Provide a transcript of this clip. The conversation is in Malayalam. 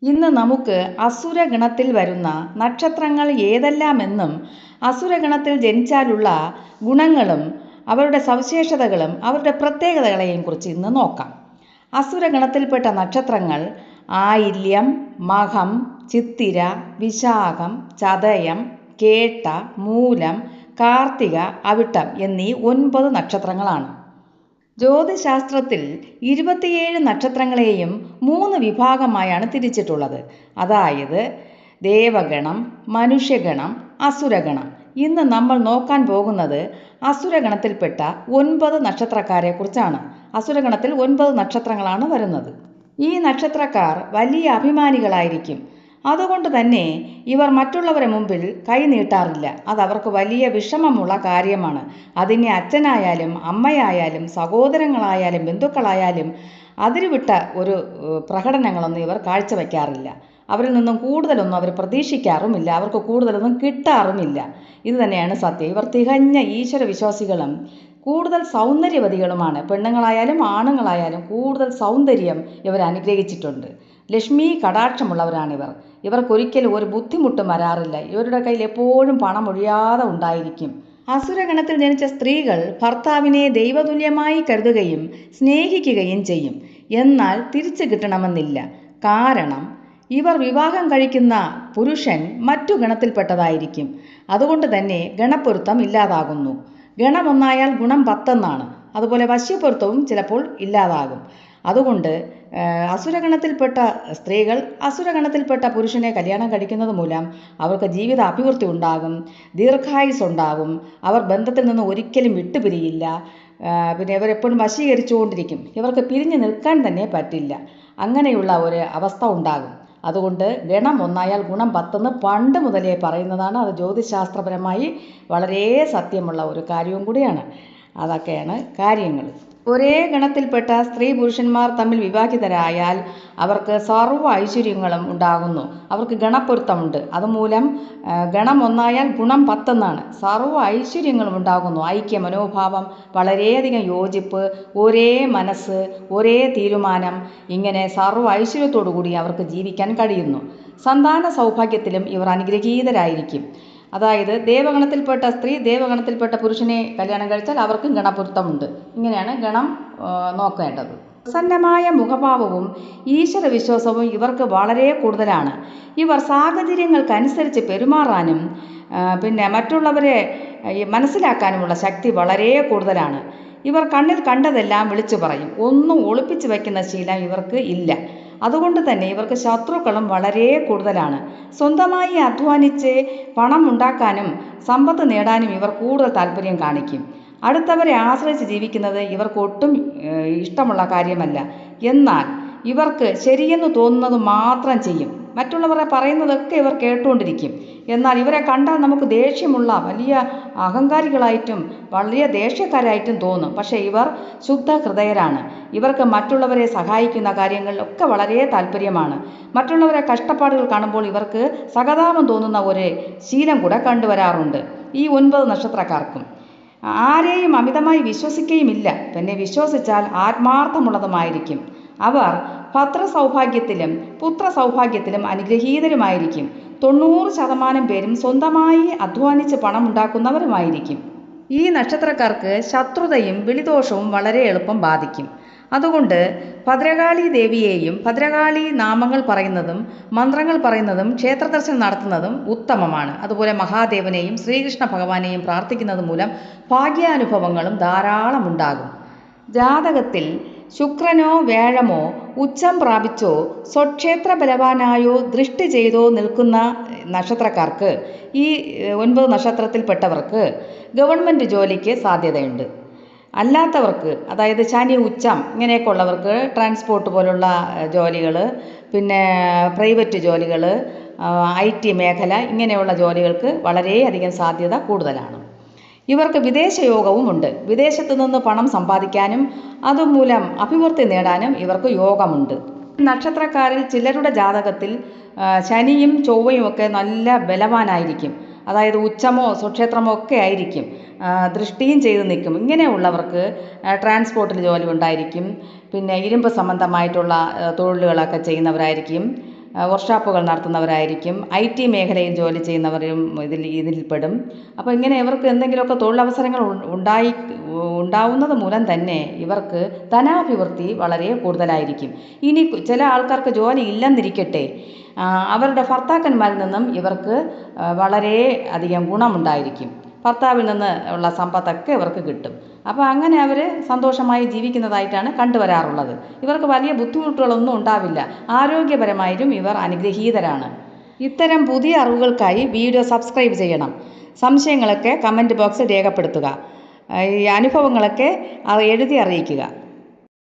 ഇന്ന് നമുക്ക് അസുരഗണത്തിൽ വരുന്ന നക്ഷത്രങ്ങൾ ഏതെല്ലാമെന്നും അസുരഗണത്തിൽ ജനിച്ചാലുള്ള ഗുണങ്ങളും അവരുടെ സവിശേഷതകളും അവരുടെ പ്രത്യേകതകളെയും കുറിച്ച് ഇന്ന് നോക്കാം. അസുരഗണത്തിൽപ്പെട്ട നക്ഷത്രങ്ങൾ ആയില്യം, മകം, ചിത്തിര, വിശാഖം, ചതയം, കേട്ട, മൂലം, കാർത്തിക, അവിട്ടം എന്നീ 9 നക്ഷത്രങ്ങളാണ്. ജ്യോതിശാസ്ത്രത്തിൽ 27 നക്ഷത്രങ്ങളെയും 3 വിഭാഗമായാണ് തിരിച്ചിട്ടുള്ളത്. അതായത് ദേവഗണം, മനുഷ്യഗണം, അസുരഗണം. ഇന്ന് നമ്മൾ നോക്കാൻ പോകുന്നത് അസുരഗണത്തിൽപ്പെട്ട 9 നക്ഷത്രക്കാരെ കുറിച്ചാണ്. അസുരഗണത്തിൽ 9 നക്ഷത്രങ്ങളാണ് വരുന്നത്. ഈ നക്ഷത്രക്കാർ വലിയ അഭിമാനികളായിരിക്കും. അതുകൊണ്ട് തന്നെ ഇവർ മറ്റുള്ളവരെ മുമ്പിൽ കൈ നീട്ടാറില്ല. അതവർക്ക് വലിയ വിഷമമുള്ള കാര്യമാണ്. അതിന് അച്ഛനായാലും അമ്മയായാലും സഹോദരങ്ങളായാലും ബന്ധുക്കളായാലും അതിരുവിട്ട ഒരു പ്രകടനങ്ങളൊന്നും ഇവർ കാഴ്ചവെക്കാറില്ല. അവരിൽ നിന്നും കൂടുതലൊന്നും അവർ പ്രതീക്ഷിക്കാറുമില്ല. അവർക്ക് കൂടുതലൊന്നും കിട്ടാറുമില്ല. ഇത് തന്നെയാണ് സത്യം. ഇവർ തികഞ്ഞ ഈശ്വര വിശ്വാസികളും കൂടുതൽ സൗന്ദര്യവതികളുമാണ്. പെണ്ണുങ്ങളായാലും ആണുങ്ങളായാലും കൂടുതൽ സൗന്ദര്യം ഇവർ അനുഗ്രഹിച്ചിട്ടുണ്ട്. ലക്ഷ്മി കടാക്ഷമുള്ളവരാണിവർ. ഇവർക്കൊരിക്കലും ഒരു ബുദ്ധിമുട്ടും വരാറില്ല. ഇവരുടെ കയ്യിൽ എപ്പോഴും പണം ഒഴിയാതെ ഉണ്ടായിരിക്കും. അസുരഗണത്തിൽ ജനിച്ച സ്ത്രീകൾ ഭർത്താവിനെ ദൈവതുല്യമായി കരുതുകയും സ്നേഹിക്കുകയും ചെയ്യും. എന്നാൽ തിരിച്ചു കിട്ടണമെന്നില്ല. കാരണം ഇവർ വിവാഹം കഴിക്കുന്ന പുരുഷൻ മറ്റു ഗണത്തിൽപ്പെട്ടതായിരിക്കും. അതുകൊണ്ട് തന്നെ ഗണപ്പൊരുത്തം ഇല്ലാതാകുന്നു. ഗണം ഒന്നായാൽ ഗുണം 10 എന്നാണ്. അതുപോലെ വശ്യപ്പൊരുത്തവും ചിലപ്പോൾ ഇല്ലാതാകും. അതുകൊണ്ട് അസുരഗണത്തിൽപ്പെട്ട സ്ത്രീകൾ അസുരഗണത്തിൽപ്പെട്ട പുരുഷനെ കല്യാണം കഴിക്കുന്നത് മൂലം അവർക്ക് ജീവിത അഭിവൃദ്ധി ഉണ്ടാകും, ദീർഘായുസ് ഉണ്ടാകും. അവർ ബന്ധത്തിൽ നിന്ന് ഒരിക്കലും വിട്ടുപിരിയില്ല. പിന്നെ ഇവരെപ്പോഴും വശീകരിച്ചുകൊണ്ടിരിക്കും. ഇവർക്ക് പിരിഞ്ഞു നിൽക്കാൻ തന്നെ പറ്റില്ല. അങ്ങനെയുള്ള ഒരു അവസ്ഥ ഉണ്ടാകും. അതുകൊണ്ട് ഗണം ഒന്നായാൽ ഗുണം 10 എന്ന് പണ്ട് മുതലേ പറയുന്നതാണ്. അത് ജ്യോതിശാസ്ത്രപരമായി വളരെ സത്യമുള്ള ഒരു കാര്യവും കൂടിയാണ്. അതൊക്കെയാണ് കാര്യങ്ങൾ. ഒരേ ഗണത്തിൽപ്പെട്ട സ്ത്രീ പുരുഷന്മാർ തമ്മിൽ വിവാഹിതരായാൽ അവർക്ക് സർവ്വ ഐശ്വര്യങ്ങളും ഉണ്ടാകുന്നു. അവർക്ക് ഗണപ്പൊരുത്തമുണ്ട്. അതുമൂലം ഗണം ഒന്നായാൽ ഗുണം 10 എന്നാണ്. സർവ്വ ഐശ്വര്യങ്ങളും ഉണ്ടാകുന്നു. ഐക്യ മനോഭാവം, വളരെയധികം യോജിപ്പ്, ഒരേ മനസ്സ്, ഒരേ തീരുമാനം, ഇങ്ങനെ സർവ്വ ഐശ്വര്യത്തോടു കൂടി അവർക്ക് ജീവിക്കാൻ കഴിയുന്നു. സന്താന സൗഭാഗ്യത്തിലും ഇവർ അനുഗ്രഹീതരായിരിക്കും. അതായത് ദേവഗണത്തിൽപ്പെട്ട സ്ത്രീ ദേവഗണത്തിൽപ്പെട്ട പുരുഷനെ കല്യാണം കഴിച്ചാൽ അവർക്കും ഗണപ്പൊരുത്തമുണ്ട്. ഇങ്ങനെയാണ് ഗണം നോക്കേണ്ടത്. പ്രസന്നമായ മുഖഭാവവും ഈശ്വര വിശ്വാസവും ഇവർക്ക് വളരെ കൂടുതലാണ്. ഇവർ സാഹചര്യങ്ങൾക്കനുസരിച്ച് പെരുമാറാനും പിന്നെ മറ്റുള്ളവരെ മനസ്സിലാക്കാനുമുള്ള ശക്തി വളരെ കൂടുതലാണ്. ഇവർ കണ്ണിൽ കണ്ടതെല്ലാം വിളിച്ചു പറയും. ഒന്നും ഒളിപ്പിച്ചു വയ്ക്കുന്ന ശീലം ഇവർക്ക് ഇല്ല. അതുകൊണ്ട് തന്നെ ഇവർക്ക് ശത്രുക്കളും വളരെ കൂടുതലാണ്. സ്വന്തമായി അധ്വാനിച്ച് പണം ഉണ്ടാക്കാനും സമ്പത്ത് നേടാനും ഇവർ കൂടുതൽ താല്പര്യം കാണിക്കും. അടുത്തവരെ ആശ്രയിച്ച് ജീവിക്കുന്നത് ഇവർക്ക് ഒട്ടും ഇഷ്ടമുള്ള കാര്യമല്ല. എന്നാൽ ഇവർക്ക് ശരിയെന്ന് തോന്നുന്നത് മാത്രം ചെയ്യും. മറ്റുള്ളവരെ പറയുന്നതൊക്കെ ഇവർ കേട്ടുകൊണ്ടിരിക്കും. എന്നാൽ ഇവരെ കണ്ടാൽ നമുക്ക് ദേഷ്യമുള്ള വലിയ അഹങ്കാരികളായിട്ടും വലിയ ദേഷ്യക്കാരായിട്ടും തോന്നും. പക്ഷേ ഇവർ ശുദ്ധ ഹൃദയരാണ്. ഇവർക്ക് മറ്റുള്ളവരെ സഹായിക്കുന്ന കാര്യങ്ങളിലൊക്കെ വളരെ താല്പര്യമാണ്. മറ്റുള്ളവരെ കഷ്ടപ്പാടുകൾ കാണുമ്പോൾ ഇവർക്ക് സഹതാപം തോന്നുന്ന ഒരു ശീലം കൂടെ കണ്ടുവരാറുണ്ട് ഈ 9 നക്ഷത്രക്കാർക്കും. ആരെയും അമിതമായി വിശ്വസിക്കുകയുമില്ല. പിന്നെ വിശ്വസിച്ചാൽ ആത്മാർത്ഥമുള്ളതുമായിരിക്കും. അവർ പത്രസൗഭാഗ്യത്തിലും പുത്രസൗഭാഗ്യത്തിലും അനുഗ്രഹീതരുമായിരിക്കും. 90% പേരും സ്വന്തമായി അധ്വാനിച്ച് പണം ഉണ്ടാക്കുന്നവരുമായിരിക്കും. ഈ നക്ഷത്രക്കാർക്ക് ശത്രുതയും വിളിദോഷവും വളരെ എളുപ്പം ബാധിക്കും. അതുകൊണ്ട് ഭദ്രകാളി ദേവിയെയും ഭദ്രകാളി നാമങ്ങൾ പറയുന്നതും മന്ത്രങ്ങൾ പറയുന്നതും ക്ഷേത്രദർശനം നടത്തുന്നതും ഉത്തമമാണ്. അതുപോലെ മഹാദേവനെയും ശ്രീകൃഷ്ണ ഭഗവാനെയും പ്രാർത്ഥിക്കുന്നത് മൂലം ഭാഗ്യാനുഭവങ്ങളും ധാരാളം ഉണ്ടാകും. ജാതകത്തിൽ ശുക്രനോ വ്യാഴമോ ഉച്ചം പ്രാപിച്ചോ സ്വക്ഷേത്ര ബലവാനായോ ദൃഷ്ടി ചെയ്തോ നിൽക്കുന്ന നക്ഷത്രക്കാർക്ക് ഈ 9 നക്ഷത്രത്തിൽപ്പെട്ടവർക്ക് ഗവൺമെൻറ് ജോലിക്ക് സാധ്യതയുണ്ട്. അല്ലാത്തവർക്ക്, അതായത് ശനി ഉച്ചം ഇങ്ങനെയൊക്കെ ഉള്ളവർക്ക് ട്രാൻസ്പോർട്ട് പോലുള്ള ജോലികൾ, പിന്നെ പ്രൈവറ്റ് ജോലികൾ, IT മേഖല ഇങ്ങനെയുള്ള ജോലികൾക്ക് വളരെയധികം സാധ്യത കൂടുതലാണ്. ഇവർക്ക് വിദേശയോഗവുമുണ്ട്. വിദേശത്തു നിന്ന് പണം സമ്പാദിക്കാനും അതുമൂലം അഭിവൃദ്ധി നേടാനും ഇവർക്ക് യോഗമുണ്ട്. നക്ഷത്രക്കാരിൽ ചിലരുടെ ജാതകത്തിൽ ശനിയും ചൊവ്വയും ഒക്കെ നല്ല ബലവാനായിരിക്കും. അതായത് ഉച്ചമോ സ്വക്ഷേത്രമോ ഒക്കെ ആയിരിക്കും. ദൃഷ്ടിയും ചെയ്ത് നിൽക്കും. ഇങ്ങനെയുള്ളവർക്ക് ട്രാൻസ്പോർട്ടിൽ ജോലി ഉണ്ടായിരിക്കും. പിന്നെ ഇരുമ്പ് സംബന്ധമായിട്ടുള്ള തൊഴിലുകളൊക്കെ ചെയ്യുന്നവരായിരിക്കും. വർക്ക്ഷോപ്പുകൾ നടത്തുന്നവരായിരിക്കും, IT മേഖലയിൽ ജോലി ചെയ്യുന്നവരും ഇതിൽപ്പെടും. അപ്പോൾ ഇങ്ങനെ ഇവർക്ക് എന്തെങ്കിലുമൊക്കെ തൊഴിലവസരങ്ങൾ ഉണ്ടാവുന്നത് മൂലം തന്നെ ഇവർക്ക് ധനാഭിവൃദ്ധി വളരെ കൂടുതലായിരിക്കും. ഇനി ചില ആൾക്കാർക്ക് ജോലി ഇല്ലെന്നിരിക്കട്ടെ, അവരുടെ ഭർത്താക്കന്മാരിൽ നിന്നും ഇവർക്ക് വളരെ അധികം ഗുണമുണ്ടായിരിക്കും. ഭർത്താവിൽ നിന്ന് ഉള്ള സമ്പത്തൊക്കെ ഇവർക്ക് കിട്ടും. അപ്പോൾ അങ്ങനെ അവർ സന്തോഷമായി ജീവിക്കുന്നതായിട്ടാണ് കണ്ടുവരാറുള്ളത്. ഇവർക്ക് വലിയ ബുദ്ധിമുട്ടുകളൊന്നും ഉണ്ടാവില്ല. ആരോഗ്യപരമായും ഇവർ അനുഗ്രഹീതരാണ്. ഇത്തരം പുതിയ അറിവുകൾക്കായി വീഡിയോ സബ്സ്ക്രൈബ് ചെയ്യണം. സംശയങ്ങളൊക്കെ കമൻറ്റ് ബോക്സിൽ രേഖപ്പെടുത്തുക. ഈ അനുഭവങ്ങളൊക്കെ എഴുതി അറിയിക്കുക.